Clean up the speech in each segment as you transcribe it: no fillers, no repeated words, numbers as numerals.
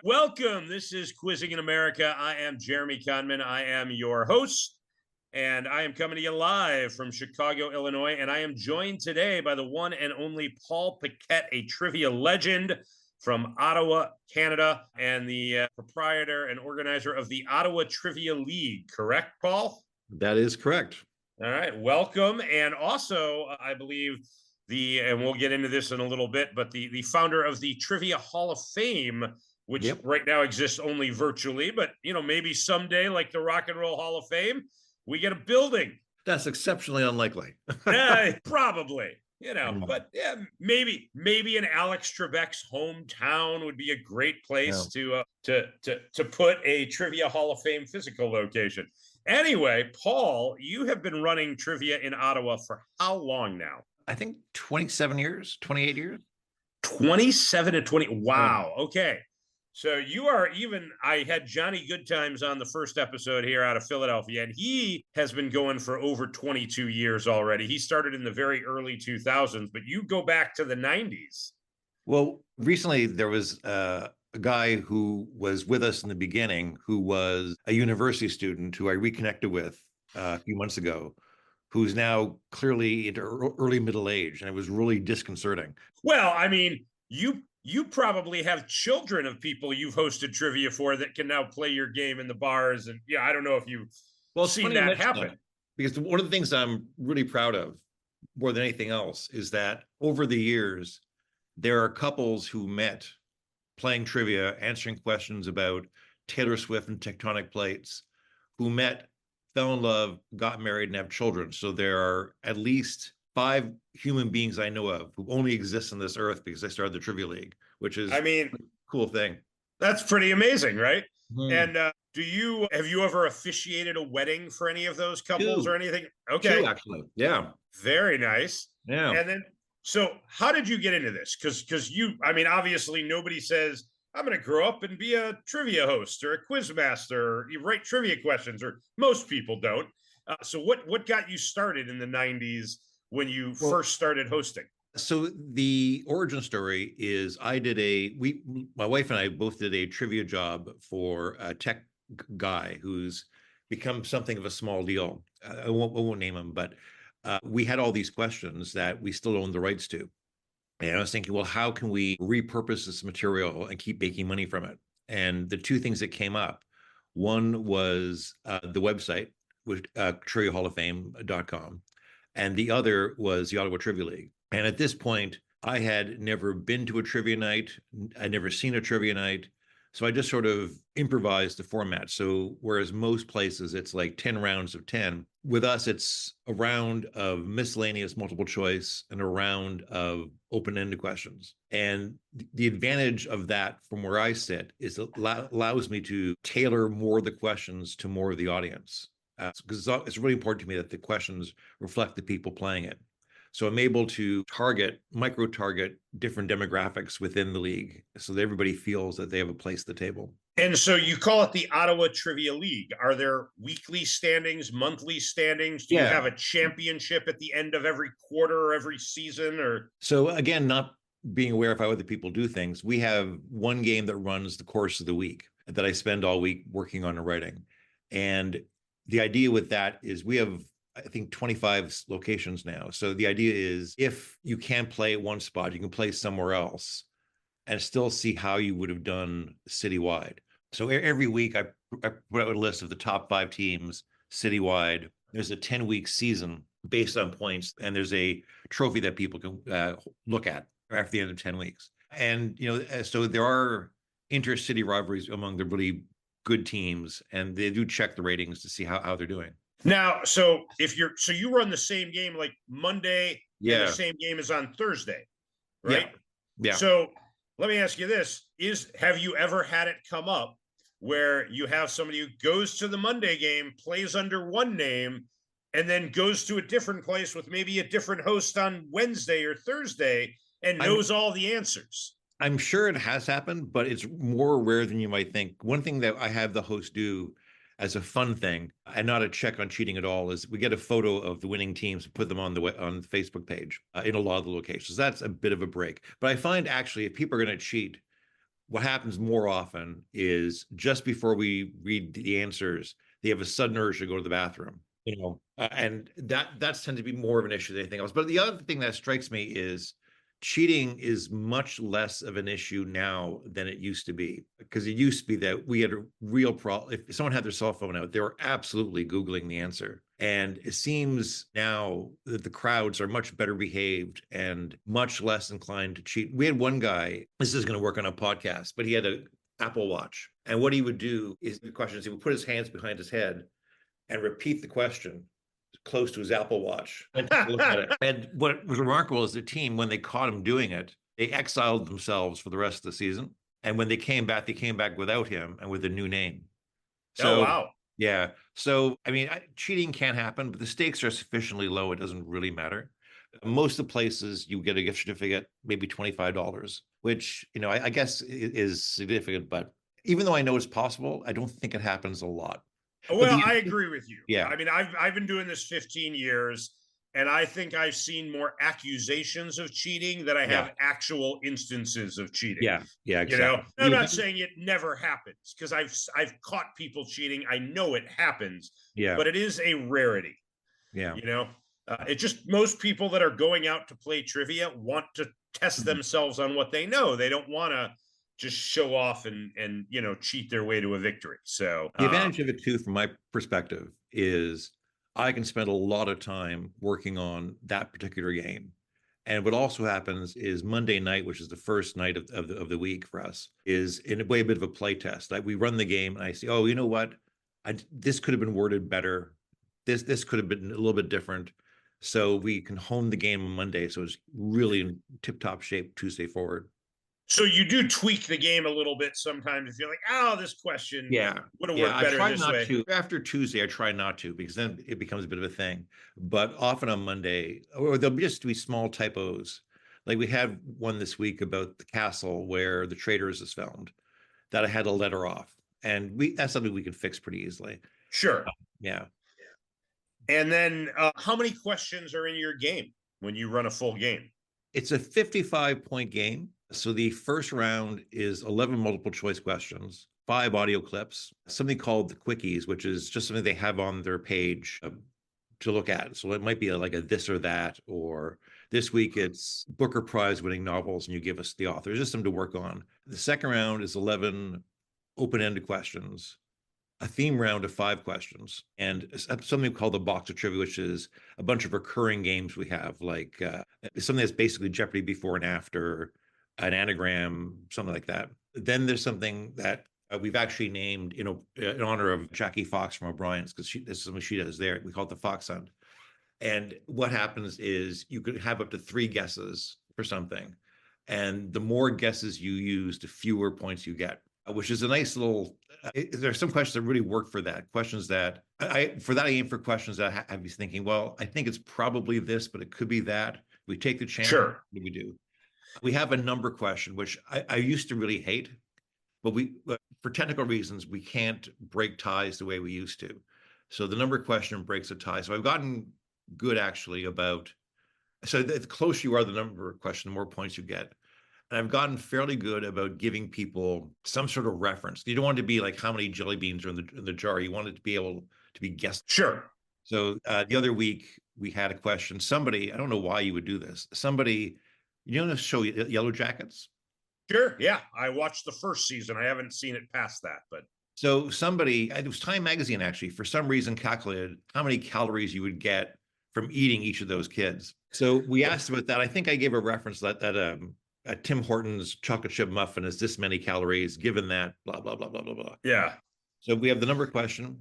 Welcome. This is Quizzing in America. I am Jeremy Conman. I am your host, and I am coming to you live from Chicago, Illinois. And I am joined today by the one and only Paul Paquet, a trivia legend from Ottawa, Canada, and the proprietor and organizer of the Ottawa Trivia League. Correct, Paul? That is correct. All right. Welcome. And also, I believe and we'll get into this in a little bit, but the founder of the Trivia Hall of Fame, which right now exists only virtually, but maybe someday, like the Rock and Roll Hall of Fame, we get a building. That's exceptionally unlikely. Probably, but yeah, maybe in Alex Trebek's hometown would be a great place to put a Trivia Hall of Fame physical location. Anyway, Paul, you have been running trivia in Ottawa for how long now? I think 27 years, 28 years. 27 to 20. Wow. Okay. So I had Johnny Goodtimes on the first episode here out of Philadelphia, and he has been going for over 22 years already. He started in the very early 2000s, but you go back to the 90s. Well, recently there was a guy who was with us in the beginning, who was a university student who I reconnected with a few months ago, who's now clearly into early middle age, and it was really disconcerting. Well, I mean, you probably have children of people you've hosted trivia for that can now play your game in the bars. And I don't know if you've seen that happen. Because one of the things I'm really proud of more than anything else is that over the years, there are couples who met playing trivia, answering questions about Taylor Swift and tectonic plates, who met, fell in love, got married, and have children. So there are at least 5 human beings I know of who only exist on this earth because I started the Trivia League, which is a cool thing. That's pretty amazing, right? And have you ever officiated a wedding for any of those couples or anything? Okay. 2, actually. Yeah. Very nice. Yeah. And then, so how did you get into this? Because obviously nobody says, I'm going to grow up and be a trivia host or a quiz master, or you write trivia questions, or most people don't. So what got you started in the 90s when you first started hosting? So the origin story is my wife and I both did a trivia job for a tech guy who's become something of a small deal. I won't name him, but we had all these questions that we still own the rights to. And I was thinking, well, how can we repurpose this material and keep making money from it? And the 2 things that came up, one was the website, which triviahalloffame.com, and the other was the Ottawa Trivia League. And at this point, I had never been to a trivia night. I'd never seen a trivia night. So I just sort of improvised the format. So whereas most places, it's like 10 rounds of 10, with us, it's a round of miscellaneous multiple choice and a round of open-ended questions. And the advantage of that from where I sit is it allows me to tailor more of the questions to more of the audience. Because it's really important to me that the questions reflect the people playing it. So I'm able to micro-target different demographics within the league so that everybody feels that they have a place at the table. And so you call it the Ottawa Trivia League. Are there weekly standings, monthly standings? Do you have a championship at the end of every quarter or every season? Or so again, not being aware of how other people do things, we have one game that runs the course of the week that I spend all week working on and writing. And the idea with that is we have, I think, 25 locations now. So the idea is if you can't play at one spot, you can play somewhere else and still see how you would have done citywide. So every week I put out a list of the top 5 teams citywide. There's a 10-week season based on points, and there's a trophy that people can look at after the end of 10 weeks. And, so there are intercity rivalries among the really good teams, and they do check the ratings to see how they're doing. Now, so you run the same game like Monday, and the same game is on Thursday, right? Yeah. So let me ask you this: have you ever had it come up where you have somebody who goes to the Monday game, plays under one name, and then goes to a different place with maybe a different host on Wednesday or Thursday and knows all the answers? I'm sure it has happened, but it's more rare than you might think. One thing that I have the host do as a fun thing, and not a check on cheating at all, is we get a photo of the winning teams and put them on the Facebook page in a lot of the locations. That's a bit of a break. But I find actually if people are going to cheat, what happens more often is just before we read the answers, they have a sudden urge to go to the bathroom, and that's tend to be more of an issue than anything else. But the other thing that strikes me is cheating is much less of an issue now than it used to be, because it used to be that we had a real problem. If someone had their cell phone out, they were absolutely Googling the answer. And it seems now that the crowds are much better behaved and much less inclined to cheat. We had one guy, this is going to work on a podcast, but he had an Apple Watch. And what he would do is the questions, he would put his hands behind his head and repeat the question close to his Apple Watch and look at it. And what was remarkable is the team, when they caught him doing it, they exiled themselves for the rest of the season. And when they came back without him and with a new name. Oh, So, wow. yeah. So, I mean, cheating can happen, but the stakes are sufficiently low. It doesn't really matter. Most of the places you get a gift certificate, maybe $25, which, I guess is significant. But even though I know it's possible, I don't think it happens a lot. Well, I agree with you. Yeah. I mean, I've been doing this 15 years, and I think I've seen more accusations of cheating than I have actual instances of cheating. Yeah, exactly. I'm not saying it never happens, because I've caught people cheating. I know it happens. Yeah. But it is a rarity. Yeah. It just, most people that are going out to play trivia want to test themselves on what they know. They don't want to just show off and cheat their way to a victory. So the advantage of it too, from my perspective, is I can spend a lot of time working on that particular game. And what also happens is Monday night, which is the first night of the week for us, is in a way a bit of a play test. Like we run the game and I say, oh, you know what? This could have been worded better. This could have been a little bit different. So we can hone the game on Monday. So it's really in tip-top shape Tuesday forward. So you do tweak the game a little bit sometimes if you're like, oh, this question would have worked better this way. After Tuesday, I try not to, because then it becomes a bit of a thing. But often on Monday, or there'll just be small typos. Like we had one this week about the castle where the Traitors is filmed, that I had to letter off. And that's something we can fix pretty easily. Sure. Yeah. And then how many questions are in your game when you run a full game? It's a 55-point game. So the first round is 11 multiple choice questions, 5 audio clips, something called the quickies, which is just something they have on their page to look at. So it might be like a this or that, or this week it's Booker Prize winning novels and you give us the author. It's just something to work on. The second round is 11 open-ended questions, a theme round of 5 questions, and something called the box of trivia, which is a bunch of recurring games we have, like something that's basically Jeopardy before and after, an anagram, something like that. Then there's something that we've actually named in honor of Jackie Fox from O'Brien's, because this is something she does there. We call it the Fox Hunt. And what happens is you could have up to 3 guesses for something. And the more guesses you use, the fewer points you get, which is a nice little, there are some questions that really work for that. Questions that, I aim for questions that have you thinking, well, I think it's probably this, but it could be that. We take the chance. Sure. What do we do? We have a number question, which I used to really hate, but for technical reasons, we can't break ties the way we used to. So the number question breaks a tie. So I've gotten good actually about, so the closer you are the number question, the more points you get. And I've gotten fairly good about giving people some sort of reference. You don't want it to be like how many jelly beans are in the jar. You want it to be able to be guessed. Sure. So the other week we had a question. Somebody, I don't know why you would do this. Somebody, you know the show Yellow Jackets? Sure. Yeah. I watched the first season. I haven't seen it past that, but. So somebody, it was Time Magazine actually, for some reason calculated how many calories you would get from eating each of those kids. So we asked about that. I think I gave a reference that Tim Hortons chocolate chip muffin is this many calories, given that blah, blah, blah, blah, blah, blah. Yeah. So we have the number question.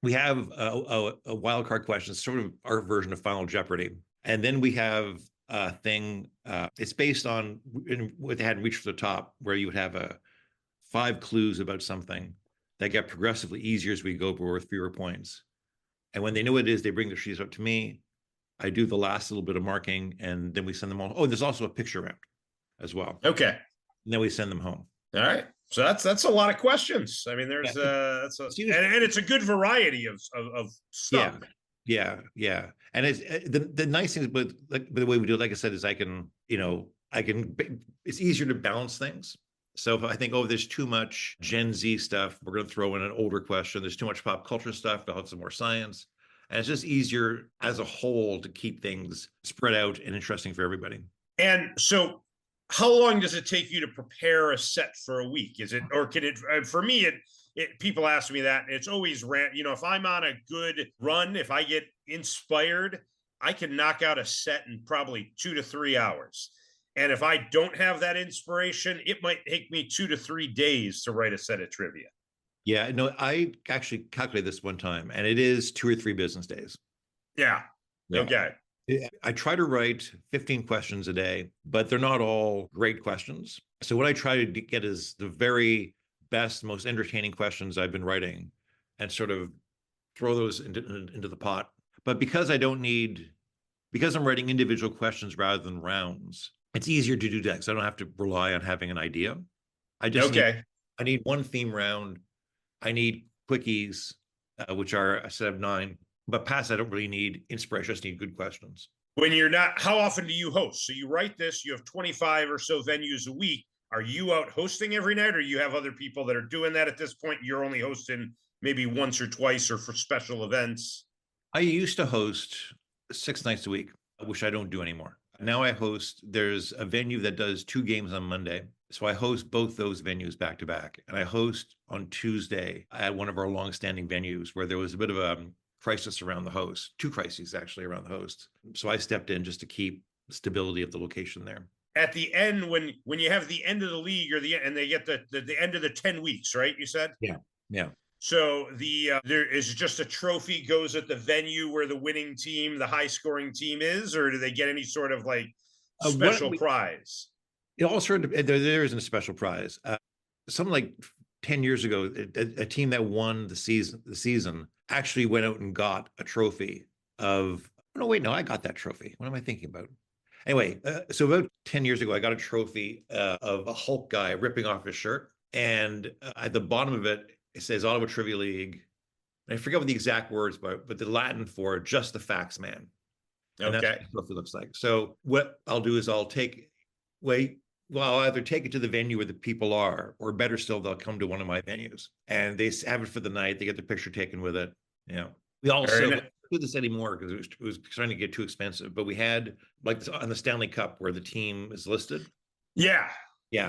We have a wild card question, sort of our version of Final Jeopardy. And then we have a thing, it's based on what they had in Reach for the Top, where you would have 5 clues about something that get progressively easier as we go, but with fewer points. And when they know what it is, they bring the sheets up to me. I do the last little bit of marking, and then we send them all. Oh, there's also a picture round as well. Okay. And then we send them home. All right. So that's a lot of questions. I mean, there's and it's a good variety of stuff. Yeah. And it's the nice thing about the way we do it, like I said, is I can, it's easier to balance things. So if I think, oh, there's too much Gen Z stuff, we're going to throw in an older question. There's too much pop culture stuff, they'll have some more science. And it's just easier as a whole to keep things spread out and interesting for everybody. And so, how long does it take you to prepare a set for a week? Is it, or can it, for me, people ask me that. It's always if I'm on a good run, if I get inspired, I can knock out a set in probably 2 to 3 hours. And if I don't have that inspiration, it might take me 2 to 3 days to write a set of trivia. Yeah, no, I actually calculated this one time, and it is 2 or 3 business days. Yeah. Yeah. Okay. I try to write 15 questions a day, but they're not all great questions. So what I try to get is the very best, most entertaining questions I've been writing and sort of throw those into the pot. But because I'm writing individual questions rather than rounds, it's easier to do that because I don't have to rely on having an idea. I need one theme round. I need quickies, which are a set of 9. But past, I don't really need inspiration. I just need good questions. When you're not, how often do you host? So you write this, you have 25 or so venues a week. Are you out hosting every night, or you have other people that are doing that at this point? You're only hosting maybe once or twice or for special events? I used to host 6 nights a week, which I don't do anymore. Now I host, there's a venue that does 2 games on Monday. So I host both those venues back to back. And I host on Tuesday at one of our longstanding venues where there was a bit of a crisis around the host, 2 crises actually around the host. So I stepped in just to keep stability of the location there. At the end, when you have the end of the league and they get the end of the 10 weeks, right? You said? Yeah. So there is just a trophy goes at the venue where the winning team, the high scoring team is, or do they get any sort of like special prize? It all sort of, there isn't a special prize. Something like 10 years ago, a team that won the season actually went out and got a trophy of, I got that trophy. What am I thinking about? Anyway, so about 10 years ago, I got a trophy of a Hulk guy ripping off his shirt. And at the bottom of it, it says Ottawa Trivia League. And I forget what the exact words, but the Latin for just the facts man. And that's what the trophy looks like. So what I'll do is I'll either take it to the venue where the people are, or better still, they'll come to one of my venues and they have it for the night. They get their picture taken with it. We also don't do this anymore because it was starting to get too expensive. But we had like on the Stanley Cup where the team is listed. Yeah.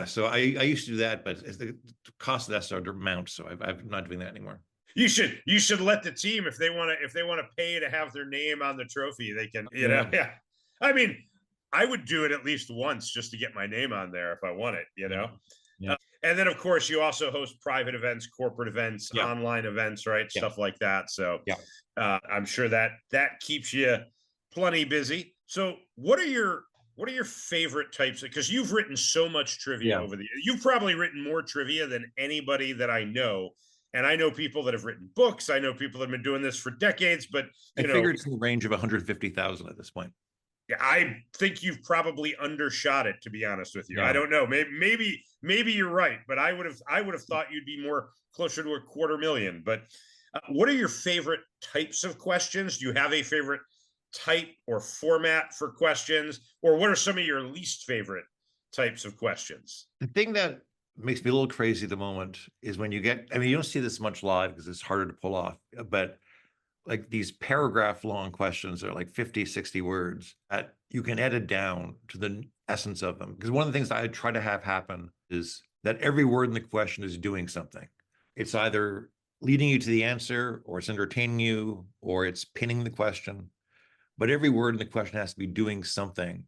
So I used to do that, but the cost of that started to mount. So I'm not doing that anymore. You should let the team, if they want to pay to have their name on the trophy, they can. Yeah. I mean, I would do it at least once just to get my name on there if I want it, Yeah. And then, of course, you also host private events, corporate events, online events, right? Stuff like that. So I'm sure that keeps you plenty busy. So what are your favorite types of, because you've written so much trivia over the years. You've probably written more trivia than anybody that I know. And I know people that have written books. I know people that have been doing this for decades, but I figure it's in the range of 150,000 at this point. Yeah, I think you've probably undershot it, to be honest with you. I don't know. Maybe you're right, but I would have thought you'd be more closer to 250,000. But what are your favorite types of questions? Do you have a favorite type or format for questions, or what are some of your least favorite types of questions? The thing that makes me a little crazy at the moment is when you don't see this much live because it's harder to pull off, but like these paragraph long questions that are like 50, 60 words that you can edit down to the essence of them. Because one of the things I try to have happen is that every word in the question is doing something. It's either leading you to the answer, or it's entertaining you, or it's pinning the question. But every word in the question has to be doing something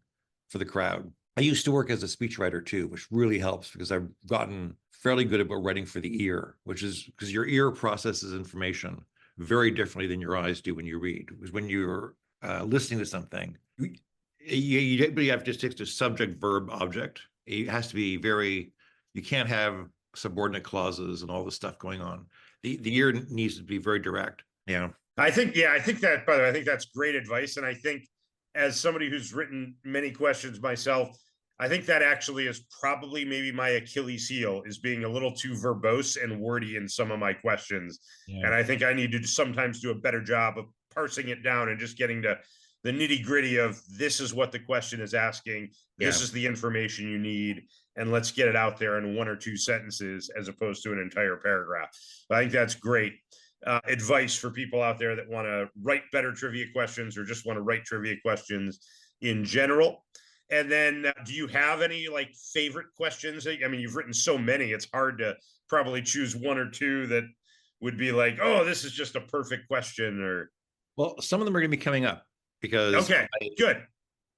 for the crowd. I used to work as a speechwriter too, which really helps because I've gotten fairly good about writing for the ear, which is because your ear processes information very differently than your eyes do when you read. Because when you're listening to something, you have to stick to subject, verb, object. It has to be you can't have subordinate clauses and all this stuff going on. The ear needs to be very direct. I think that, by the way, I think that's great advice. And I think as somebody who's written many questions myself, I think that actually is probably maybe my Achilles heel, is being a little too verbose and wordy in some of my questions. And I think I need to sometimes do a better job of parsing it down and just getting to the nitty gritty of this is what the question is asking. This Yeah. is the information you need, and let's get it out there in 1 or 2 sentences as opposed to an entire paragraph. I think that's great advice for people out there that want to write better trivia questions or just want to write trivia questions in general. And then do you have any like favorite questions? I mean, you've written so many, it's hard to probably choose 1 or 2 that would be like, oh, this is just a perfect question. Or Well, some of them are going to be coming up because okay, good.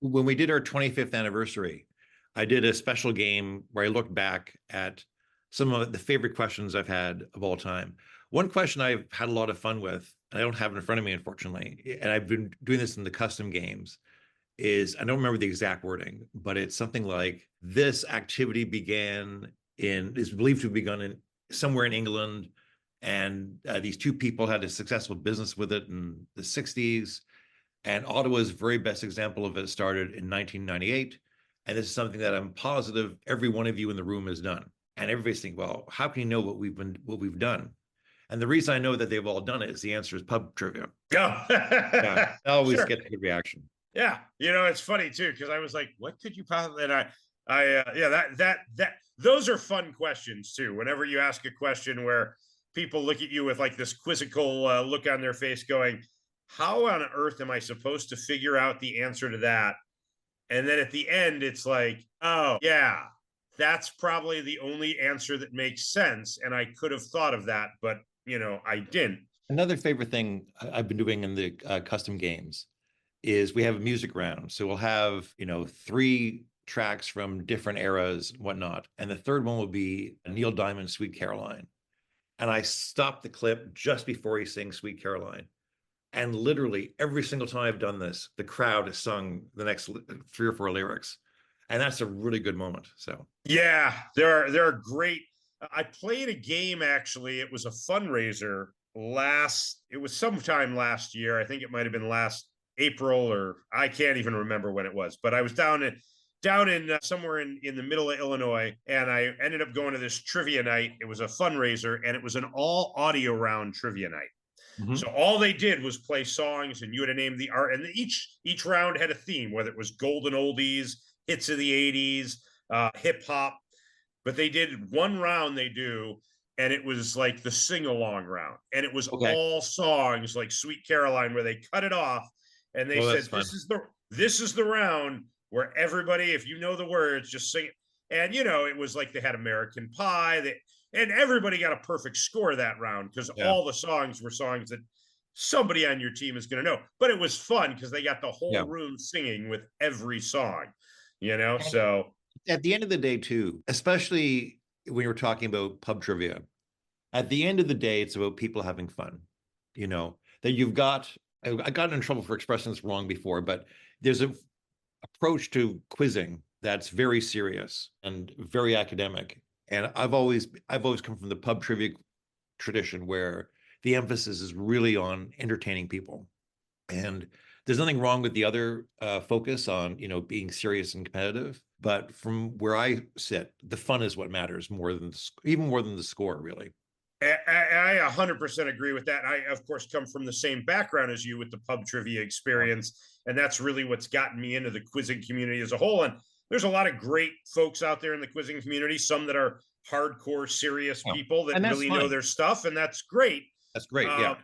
when we did our 25th anniversary, I did a special game where I looked back at some of the favorite questions I've had of all time. One question I've had a lot of fun with, and I don't have it in front of me, unfortunately, and I've been doing this in the custom games, is I don't remember the exact wording, but it's something like this activity is believed to have begun in somewhere in England, and these 2 people had a successful business with it in the 60s. And Ottawa's very best example of it started in 1998. And this is something that I'm positive every one of you in the room has done. And everybody's thinking, well, how can you know what we've done? And the reason I know that they've all done it is the answer is pub trivia. Yeah. Yeah, I always Sure. get a good reaction. Yeah, it's funny too because I was like, "What could you possibly?" And yeah, that those are fun questions too. Whenever you ask a question where people look at you with like this quizzical look on their face, going, "How on earth am I supposed to figure out the answer to that?" And then at the end, it's like, "Oh yeah, that's probably the only answer that makes sense, and I could have thought of that, but I didn't." Another favorite thing I've been doing in the custom games is we have a music round. So we'll have, 3 tracks from different eras and whatnot. And the third one will be Neil Diamond's Sweet Caroline. And I stop the clip just before he sings Sweet Caroline. And literally every single time I've done this, the crowd has sung the next 3 or 4 lyrics. And that's a really good moment. So yeah, there are great. I played a game actually. It was a fundraiser it was sometime last year. I think it might have been last April, or I can't even remember when it was, but I was down in somewhere in the middle of Illinois, and I ended up going to this trivia night. It was a fundraiser, and it was an all audio round trivia night. Mhm. So all they did was play songs, and you had to name the art, and each round had a theme, whether it was golden oldies, hits of the 80s, hip hop. But they did one round and it was like the sing along round, and it was Okay. all songs like Sweet Caroline, where they cut it off and they said, this is the round where everybody, if you know the words, just sing it. And it was like they had American Pie, and everybody got a perfect score that round because all the songs were songs that somebody on your team is going to know. But it was fun because they got the whole room singing with every song, so at the end of the day too, especially when you're talking about pub trivia, at the end of the day, it's about people having fun. That I got in trouble for expressing this wrong before, but there's an approach to quizzing that's very serious and very academic. And I've always come from the pub trivia tradition where the emphasis is really on entertaining people. And there's nothing wrong with the other focus on, being serious and competitive. But from where I sit, the fun is what matters even more than the score, really. I 100% agree with that. I, of course, come from the same background as you with the pub trivia experience. And that's really what's gotten me into the quizzing community as a whole. And there's a lot of great folks out there in the quizzing community, some that are hardcore, serious people that really know their stuff. And that's great. That's great. Yeah.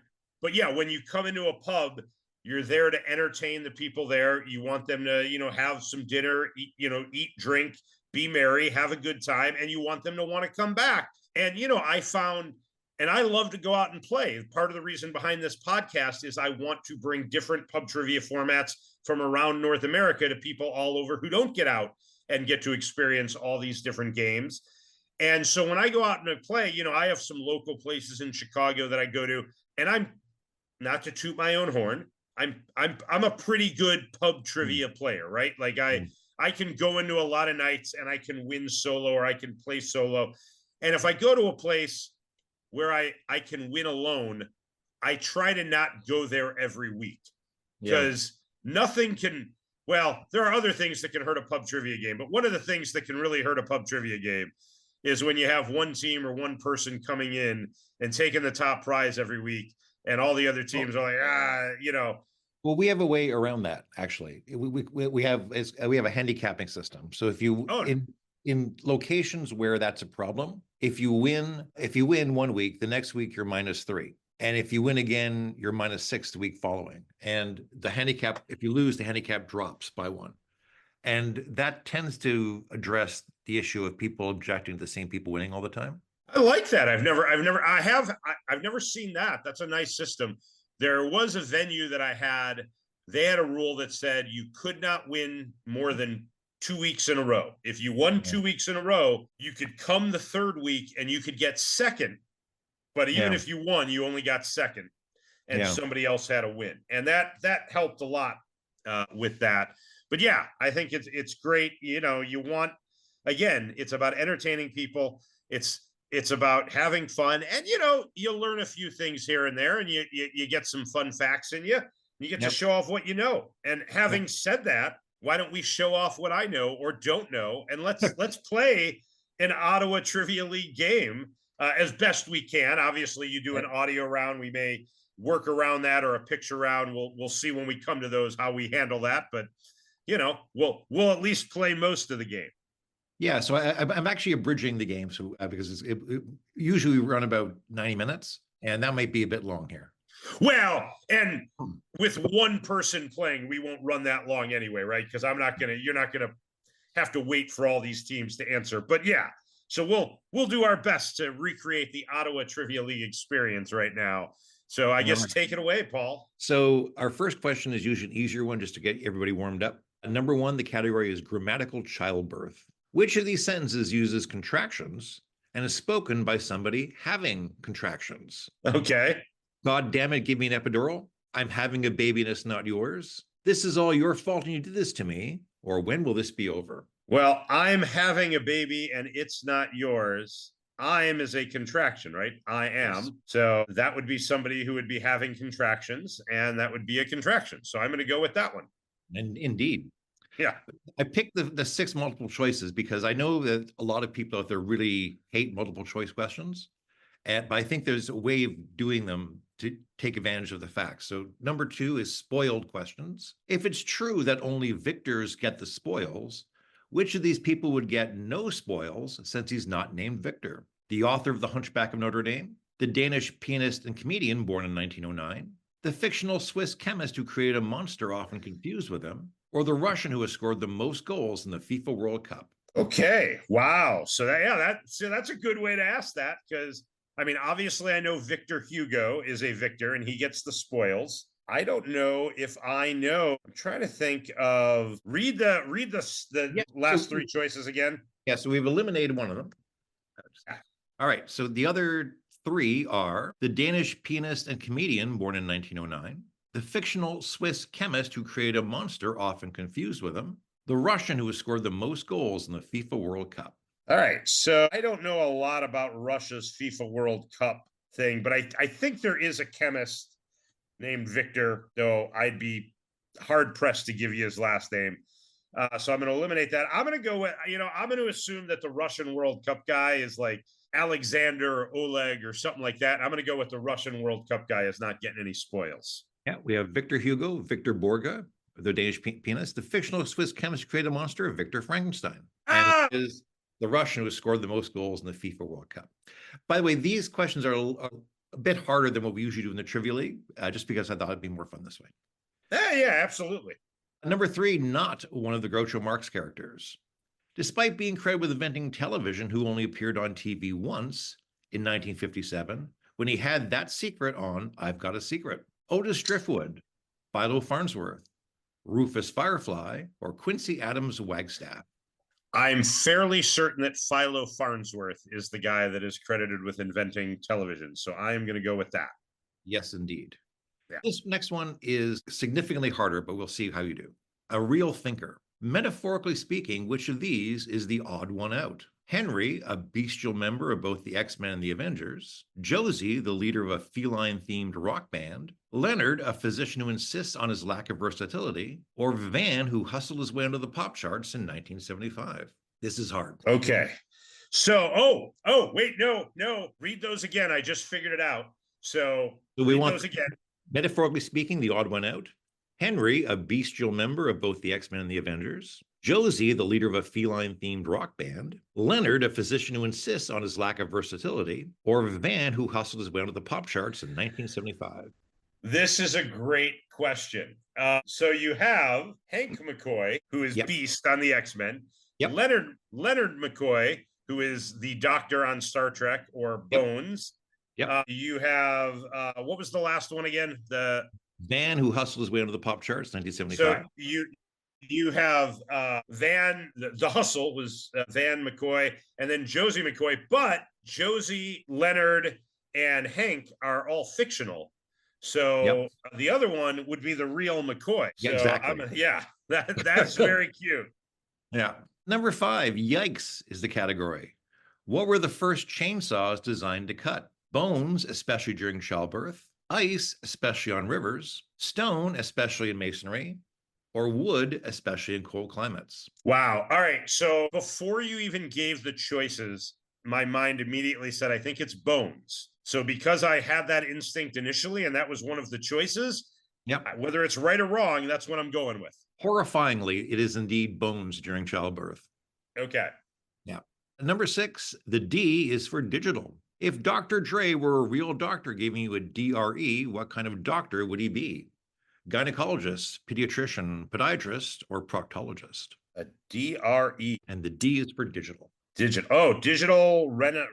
But yeah, when you come into a pub, you're there to entertain the people there. You want them to, have some dinner, eat, drink, be merry, have a good time. And you want them to want to come back. And, I found, and I love to go out and play. Part of the reason behind this podcast is I want to bring different pub trivia formats from around North America to people all over who don't get out and get to experience all these different games. And so when I go out and play, I have some local places in Chicago that I go to, and I'm not to toot my own horn. I'm a pretty good pub trivia player, right? Like I can go into a lot of nights and I can win solo or I can play solo. And if I go to a place where I can win alone, I try to not go there every week because nothing can, well, there are other things that can hurt a pub trivia game, but one of the things that can really hurt a pub trivia game is when you have one team or one person coming in and taking the top prize every week and all the other teams are like, Well, we have a way around that, actually. We have a handicapping system. So if you Oh, in locations where that's a problem, if you win 1 week, the next week you're -3. And if you win again, you're -6 the week following. And the handicap, if you lose, the handicap drops by 1. And that tends to address the issue of people objecting to the same people winning all the time. I like that. I've never seen that. That's a nice system. There was a venue that I had. They had a rule that said you could not win more than 2 weeks in a row. If you won Yeah. 2 weeks in a row, you could come the third week and you could get second. But even Yeah. if you won, you only got second, and Yeah. somebody else had a win, and that helped a lot with that. But yeah, I think it's great. You know, you want, again, it's about entertaining people. It's about having fun, and you'll learn a few things here and there, and you get some fun facts in you. You get to Yep. show off what you know. And having Yep. said that, why don't we show off what I know or don't know, and let's play an Ottawa Trivia League game as best we can. Obviously, you do an audio round. We may work around that, or a picture round. We'll see when we come to those how we handle that. But we'll at least play most of the game. Yeah, so I'm actually abridging the game, so because usually we run about 90 minutes, and that might be a bit long here. Well, and with one person playing, we won't run that long anyway, right? Because you're not gonna have to wait for all these teams to answer. But yeah, so we'll do our best to recreate the Ottawa Trivia League experience right now. So I guess take it away, Paul. So our first question is usually an easier one, just to get everybody warmed up. Number one, the category is grammatical childbirth. Which of these sentences uses contractions and is spoken by somebody having contractions? Okay. God damn it, give me an epidural. I'm having a baby and it's not yours. This is all your fault and you did this to me. Or when will this be over? Well, I'm having a baby and it's not yours. I'm is a contraction, right? I am. Yes. So that would be somebody who would be having contractions, and that would be a contraction. So I'm going to go with that one. And indeed. Yeah. I picked the 6 multiple choices because I know that a lot of people out there really hate multiple choice questions. But I think there's a way of doing them to take advantage of the facts. So number 2 is spoiled questions. If it's true that only victors get the spoils, which of these people would get no spoils since he's not named Victor? The author of The Hunchback of Notre Dame, the Danish pianist and comedian born in 1909, the fictional Swiss chemist who created a monster often confused with him, or the Russian who has scored the most goals in the FIFA World Cup? Okay. Wow. So that's a good way to ask that, because I mean, obviously I know Victor Hugo is a victor and he gets the spoils. I don't know if I know. I'm trying to think of read the last 3 choices again. Yeah, so we've eliminated one of them. All right, so the other 3 are the Danish pianist and comedian born in 1909, the fictional Swiss chemist who created a monster often confused with him, the Russian who has scored the most goals in the FIFA World Cup. All right, so I don't know a lot about Russia's FIFA World Cup thing, but I think there is a chemist named Victor, though I'd be hard pressed to give you his last name. So I'm going to eliminate that. I'm going to go with, I'm going to assume that the Russian World Cup guy is like Alexander or Oleg or something like that. I'm going to go with the Russian World Cup guy is not getting any spoils. Yeah, we have Victor Hugo, Victor Borge, the Danish pianist, the fictional Swiss chemist who created a monster, Victor Frankenstein. And it is the Russian who scored the most goals in the FIFA World Cup. By the way, these questions are a bit harder than what we usually do in the Trivia League, just because I thought it'd be more fun this way. Yeah, absolutely. Number 3, not one of the Groucho Marx characters. Despite being credited with inventing television, who only appeared on TV once in 1957, when he had that secret on I've Got a Secret. Otis Driftwood, Philo Farnsworth, Rufus Firefly, or Quincy Adams Wagstaff. I'm fairly certain that Philo Farnsworth is the guy that is credited with inventing television. So I am going to go with that. Yes, indeed. Yeah. This next one is significantly harder, but we'll see how you do. A real thinker. Metaphorically speaking, which of these is the odd one out? Henry, a bestial member of both the X-Men and the Avengers. Josie, the leader of a feline-themed rock band. Leonard, a physician who insists on his lack of versatility. Or Van, who hustled his way onto the pop charts in 1975. This is hard. Okay. So, wait, no. Read those again. I just figured it out. So we want those again. Metaphorically speaking, the odd one out. Henry, a bestial member of both the X-Men and the Avengers. Josie, the leader of a feline-themed rock band. Leonard, a physician who insists on his lack of versatility. Or Van, who hustled his way onto the pop charts in 1975. This is a great question. So you have Hank McCoy, who is Yep. Beast on the X-Men. Yep. Leonard McCoy, who is the Doctor on Star Trek, or Bones. Yep. You have what was the last one again? The Van, who hustled his way onto the pop charts, 1975. So you have Van, the hustle was Van McCoy, and then Josie McCoy. But Josie, Leonard, and Hank are all fictional. So the other one would be the real McCoy. So exactly. That's very cute. Yeah. Number 5, yikes is the category. What were the first chainsaws designed to cut? Bones, especially during childbirth. Ice, especially on rivers. Stone, especially in masonry. Or wood, especially in cold climates. Wow. All right. So before you even gave the choices, my mind immediately said, I think it's bones. So because I had that instinct initially, and that was one of the choices, whether it's right or wrong, that's what I'm going with. Horrifyingly, it is indeed bones during childbirth. Okay. Yeah. Number 6, the D is for digital. If Dr. Dre were a real doctor giving you a DRE, what kind of doctor would he be? Gynecologist, pediatrician, podiatrist, or proctologist? A DRE. And the D is for digital. Digital resonant.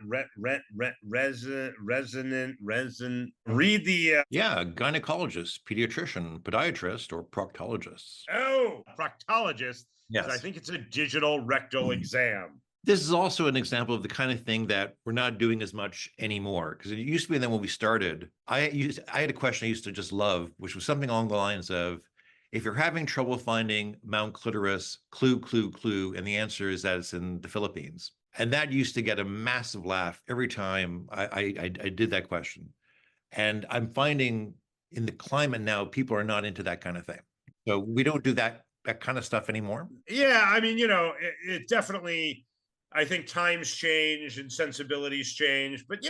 Read the. Gynecologist, pediatrician, podiatrist, or proctologist. Oh, proctologist. Yes. I think it's a digital rectal exam. This is also an example of the kind of thing that we're not doing as much anymore. Because it used to be that when we started, I had a question I used to just love, which was something along the lines of, if you're having trouble finding Mount Clitoris, clue, and the answer is that it's in the Philippines. And that used to get a massive laugh every time I did that question. And I'm finding in the climate now, people are not into that kind of thing. So we don't do that kind of stuff anymore. Yeah, I mean, it definitely, I think times change and sensibilities change. But,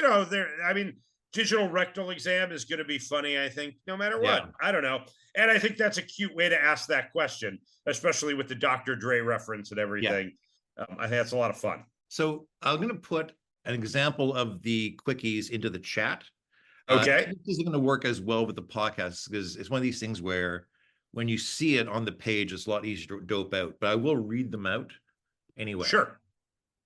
digital rectal exam is going to be funny, I think, no matter what. I don't know. And I think that's a cute way to ask that question, especially with the Dr. Dre reference and everything. I think that's a lot of fun. So I'm going to put an example of the quickies into the chat. Okay. This isn't going to work as well with the podcast because it's one of these things where when you see it on the page, it's a lot easier to dope out, but I will read them out anyway. Sure.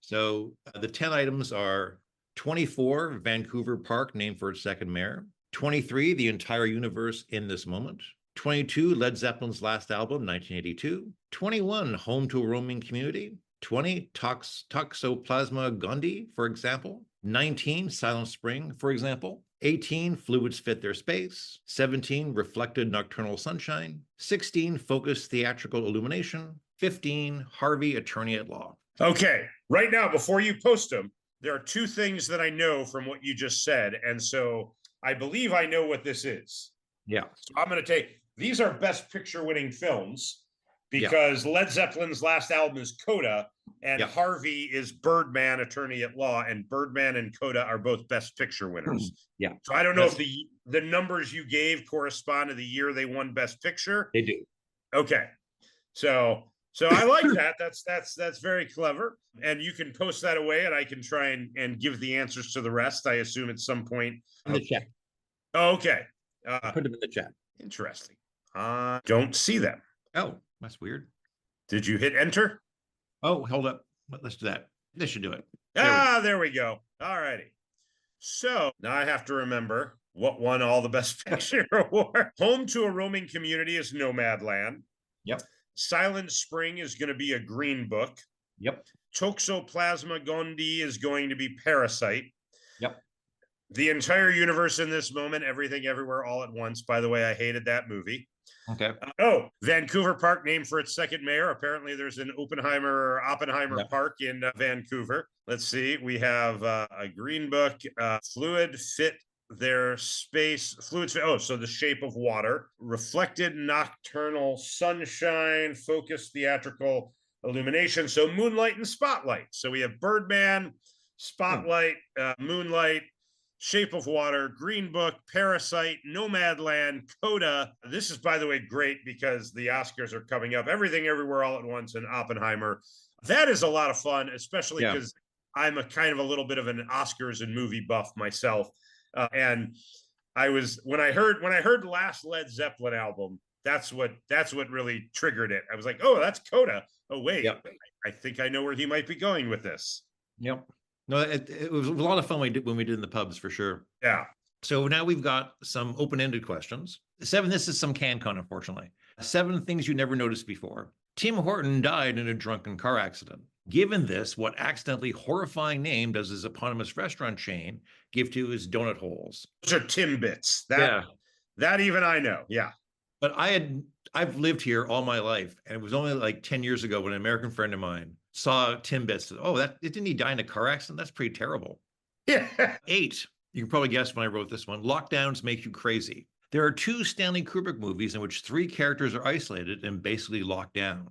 So the 10 items are 24, Vancouver Park, named for its second mayor. 23, the entire universe in this moment. 22, Led Zeppelin's last album, 1982. 21, home to a roaming community. 20, Toxoplasma gondii, for example. 19, Silent Spring, for example. 18, fluids fit their space. 17, reflected nocturnal sunshine. 16, focused theatrical illumination. 15, Harvey, attorney at law. Okay, right now, before you post them, there are two things that I know from what you just said. And so I believe I know what this is. Yeah. So I'm going to take, these are best picture winning films because Led Zeppelin's last album is Coda and Harvey is Birdman, attorney at law, and Birdman and Coda are both best picture winners. Yeah. So I don't know if the numbers you gave correspond to the year they won best picture. They do. Okay. So I like that. That's very clever. And you can post that away and I can try and give the answers to the rest, I assume, at some point. In the chat. Oh, okay. Put them in the chat. Interesting. Don't see them. Oh, that's weird. Did you hit enter? Oh, hold up. Let's do that. This should do it. There we go. All righty. So now I have to remember what won all the best picture award. Home to a roaming community is Nomadland. Yep. Silent Spring is going to be a Green Book. Yep. Toxoplasma gondii is going to be Parasite. Yep. The entire universe in this moment, Everything Everywhere All at Once. By the way, I hated that movie. Okay. Vancouver Park, named for its second mayor. Apparently, there's an Oppenheimer Park in Vancouver. Let's see. We have a Green Book, Fluid Fit Their Space, so The Shape of Water, Reflected Nocturnal Sunshine, Focused Theatrical Illumination. So Moonlight and Spotlight. So we have Birdman, Spotlight, Moonlight. Shape of Water, Green Book, Parasite, Nomadland, Coda. This is, by the way, great because the Oscars are coming up. Everything Everywhere All at Once and Oppenheimer. That is a lot of fun, especially because I'm a kind of a little bit of an Oscars and movie buff myself. And I was when I heard the last Led Zeppelin album, that's what really triggered it. I was like, oh, that's Coda. Oh, wait, I think I know where he might be going with this. Yep. No, it was a lot of fun when we did in the pubs, for sure. Yeah. So now we've got some open-ended questions. 7, this is some CanCon, unfortunately. 7 things you never noticed before. Tim Horton died in a drunken car accident. Given this, what accidentally horrifying name does his eponymous restaurant chain give to his donut holes? Those are Timbits. That even I know. Yeah. But I've lived here all my life, and it was only like 10 years ago when an American friend of mine saw Timbits. Oh, didn't he die in a car accident? That's pretty terrible. Yeah. 8, you can probably guess when I wrote this one. Lockdowns make you crazy. There are 2 Stanley Kubrick movies in which 3 characters are isolated and basically locked down.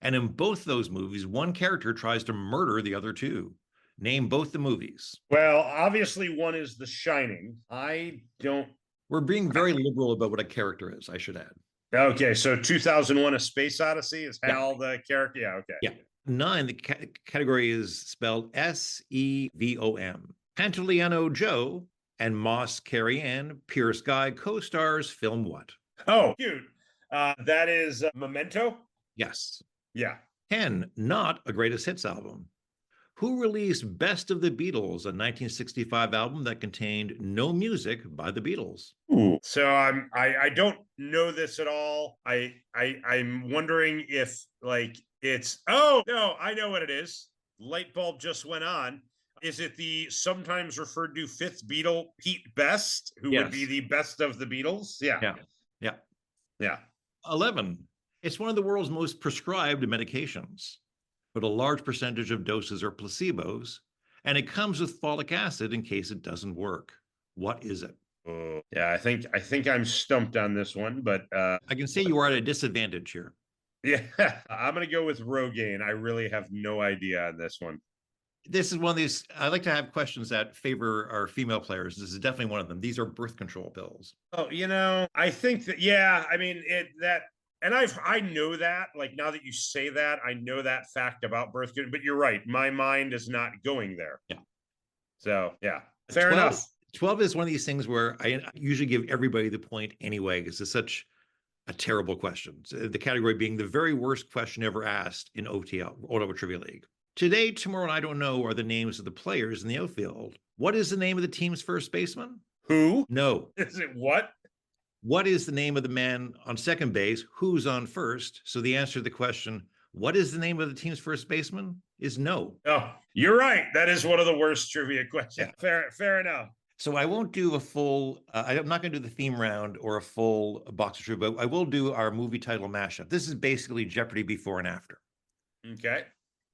And in both those movies, one character tries to murder the other 2. Name both the movies. Well, obviously one is The Shining. We're being very liberal about what a character is, I should add. Okay, so 2001: A Space Odyssey is Hal the character? Yeah, okay. Yeah. 9, the category is spelled SEVOM. Pantoliano Joe and Moss Carrie Ann, Pierce Guy co-stars film what? Oh, cute. That is Memento? Yes. Yeah. 10, not a greatest hits album. Who released Best of the Beatles, a 1965 album that contained no music by the Beatles? Ooh. So I don't know this at all. I'm wondering if it's, oh no, I know what it is. Light bulb just went on. Is it the sometimes referred to 5th Beatle, Pete Best, who would be the best of the Beatles? Yeah. 11. It's one of the world's most prescribed medications, but a large percentage of doses are placebos, and it comes with folic acid in case it doesn't work. What is it? Yeah, I think I'm stumped on this one, but I can say you are at a disadvantage here. Yeah, I'm gonna go with Rogaine. I really have no idea on this one. This is one of these, I like to have questions that favor our female players. This is definitely one of them. These are birth control pills. Oh, I think that, I mean, I know that, like, now that you say that, I know that fact about birth control, but you're right. My mind is not going there. Yeah. So, yeah, fair enough. 12 is one of these things where I usually give everybody the point anyway, because it's such a terrible question. So the category being the very worst question ever asked in OTL, Ottawa Trivia League. Today, tomorrow, and I don't know are the names of the players in the outfield. What is the name of the team's first baseman? Who? No. Is it what? What is the name of the man on second base? Who's on first? So the answer to the question, what is the name of the team's first baseman, is no. Oh, you're right. That is one of the worst trivia questions. Yeah. Fair enough. So I won't do a full, I'm not going to do the theme round or a full box of trivia, but I will do our movie title mashup. This is basically Jeopardy before and after. Okay.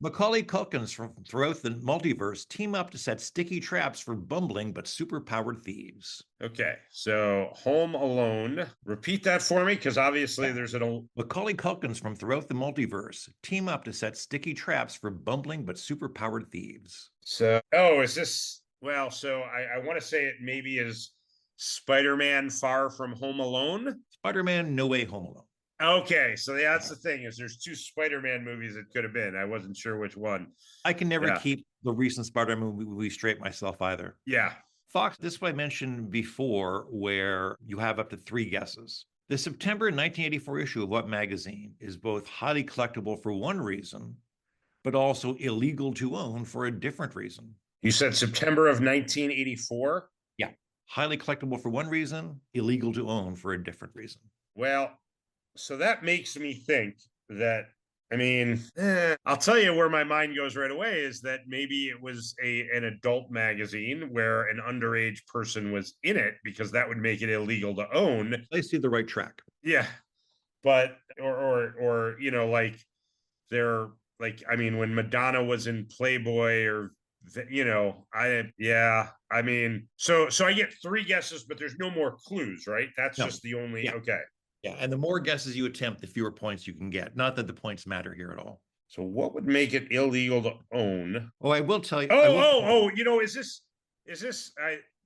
Macaulay Culkins from throughout the multiverse team up to set sticky traps for bumbling but superpowered thieves. Okay, so Home Alone. Repeat that for me, because obviously there's an old... Macaulay Culkins from throughout the multiverse team up to set sticky traps for bumbling but superpowered thieves. So, is this... Well, so I want to say it maybe is Spider-Man Far From Home Alone? Spider-Man No Way Home Alone. Okay, so that's the thing, is there's 2 Spider-Man movies it could have been. I wasn't sure which one. I can never keep the recent Spider-Man movie straight myself either. Yeah. Fox, this is what I mentioned before, where you have up to 3 guesses. The September 1984 issue of What magazine is both highly collectible for one reason, but also illegal to own for a different reason. You said September of 1984? Yeah. Highly collectible for one reason, illegal to own for a different reason. Well, so that makes me think that, I'll tell you where my mind goes right away is that maybe it was an adult magazine where an underage person was in it, because that would make it illegal to own. I see the right track. Yeah. But, or when Madonna was in Playboy or, so I get 3 guesses, but there's no more clues, right? That's just the only, okay. Yeah, and the more guesses you attempt, the fewer points you can get. Not that the points matter here at all. So what would make it illegal to own? Oh, I will tell you. Is this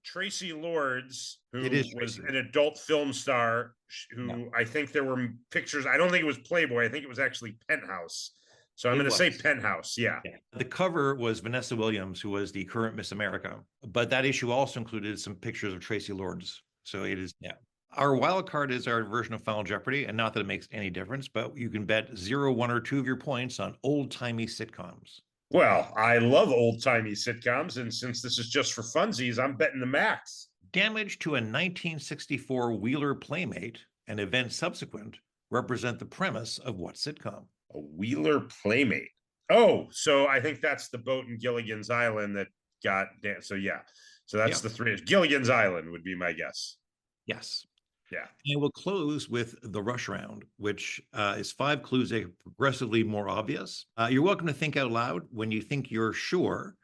Tracy Lords, It who is was Tracy. an adult film star, Yeah, who I think there were pictures. I don't think it was Playboy. I think it was actually Penthouse. So I'm it going to say was. Penthouse. Yeah. Yeah. The cover was Vanessa Williams, who was the current Miss America, but that issue also included some pictures of Tracy Lords. So it is, yeah. Our wild card is our version of Final Jeopardy, and not that it makes any difference, but you can bet 0, 1, or 2 of your points on old timey sitcoms. Well, I love old timey sitcoms. And since this is just for funsies, I'm betting the max. Damage to a 1964 Wheeler Playmate and events subsequent represent the premise of what sitcom? A Wheeler Playmate. Oh, so I think that's the boat in Gilligan's Island that got. So yeah. So that's Yeah. the three. Gilligan's Island would be my guess. Yes. Yeah. And we'll close with the rush round, which is 5 clues that are progressively more obvious. You're welcome to think out loud. When you think you're sure,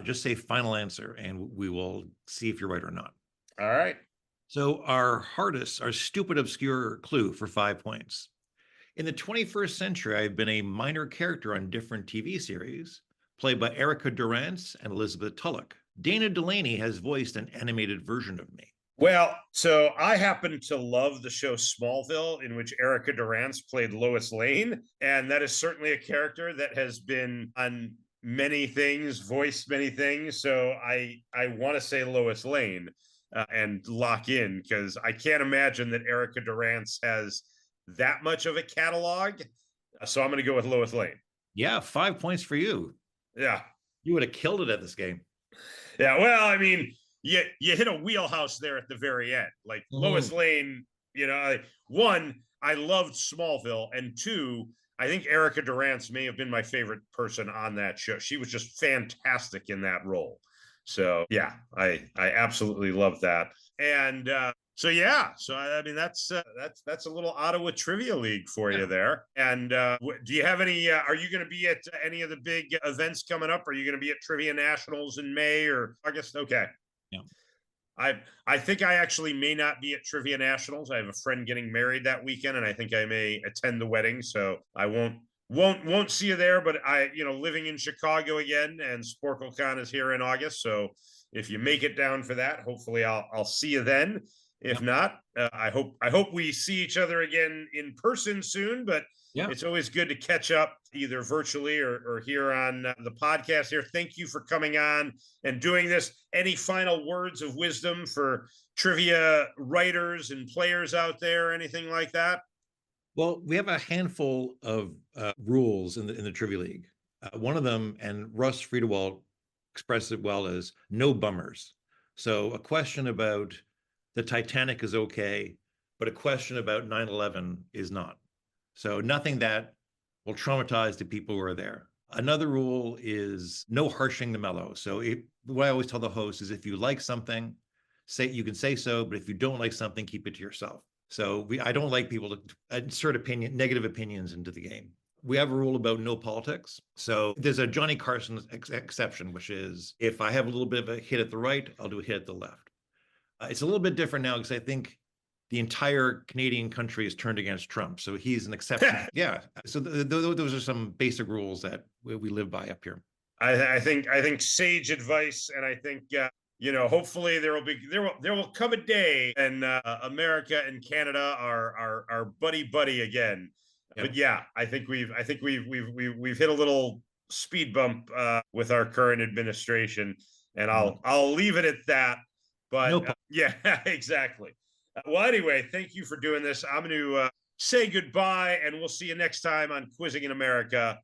just say final answer, and we will see if you're right or not. All right. So our stupid, obscure clue for 5 points. In the 21st century, I've been a minor character on different TV series, played by Erica Durance and Elizabeth Tulloch. Dana Delaney has voiced an animated version of me. Well, so I happen to love the show Smallville, in which Erica Durance played Lois Lane. And that is certainly a character that has been on many things, voiced many things. So I want to say Lois Lane and lock in, because I can't imagine that Erica Durance has that much of a catalog. So I'm going to go with Lois Lane. Yeah, 5 points for you. Yeah. You would have killed it at this game. Yeah. Well, I mean, you hit a wheelhouse there at the very end. Like Lois Lane, one, I loved Smallville, and two, I think Erica Durance may have been my favorite person on that show. She was just fantastic in that role. So yeah, I absolutely love that. And so yeah, so I mean that's a little Ottawa Trivia League for you there. And do you have any? Are you going to be at any of the big events coming up? Are you going to be at Trivia Nationals in May or August? Okay. Yeah. I think I actually may not be at Trivia Nationals. I have a friend getting married that weekend, and I think I may attend the wedding, so I won't see you there. But living in Chicago again, and SporkleCon is here in August, so if you make it down for that, hopefully I'll see you then. If not, I hope we see each other again in person soon. But it's always good to catch up either virtually or here on the podcast here. Thank you for coming on and doing this. Any final words of wisdom for trivia writers and players out there, anything like that? Well, we have a handful of rules in the Trivia League. One of them, and Russ Friedewald expressed it well, is no bummers. So a question about the Titanic is okay, but a question about 9/11 is not. So nothing that will traumatize the people who are there. Another rule is no harshing the mellow. So what I always tell the host is, if you like something, you can say so, but if you don't like something, keep it to yourself. So I don't like people to insert negative opinions into the game. We have a rule about no politics. So there's a Johnny Carson exception, which is if I have a little bit of a hit at the right, I'll do a hit at the left. It's a little bit different now because I think the entire Canadian country is turned against Trump. So he's an exception. Yeah. So those are some basic rules that we live by up here. I think sage advice, and I think hopefully there will come a day and America and Canada are buddy again. Yeah. But yeah, I think we've hit a little speed bump with our current administration, and I'll leave it at that. But yeah, exactly. Well, anyway, thank you for doing this. I'm going to say goodbye, and we'll see you next time on Quizzing in America.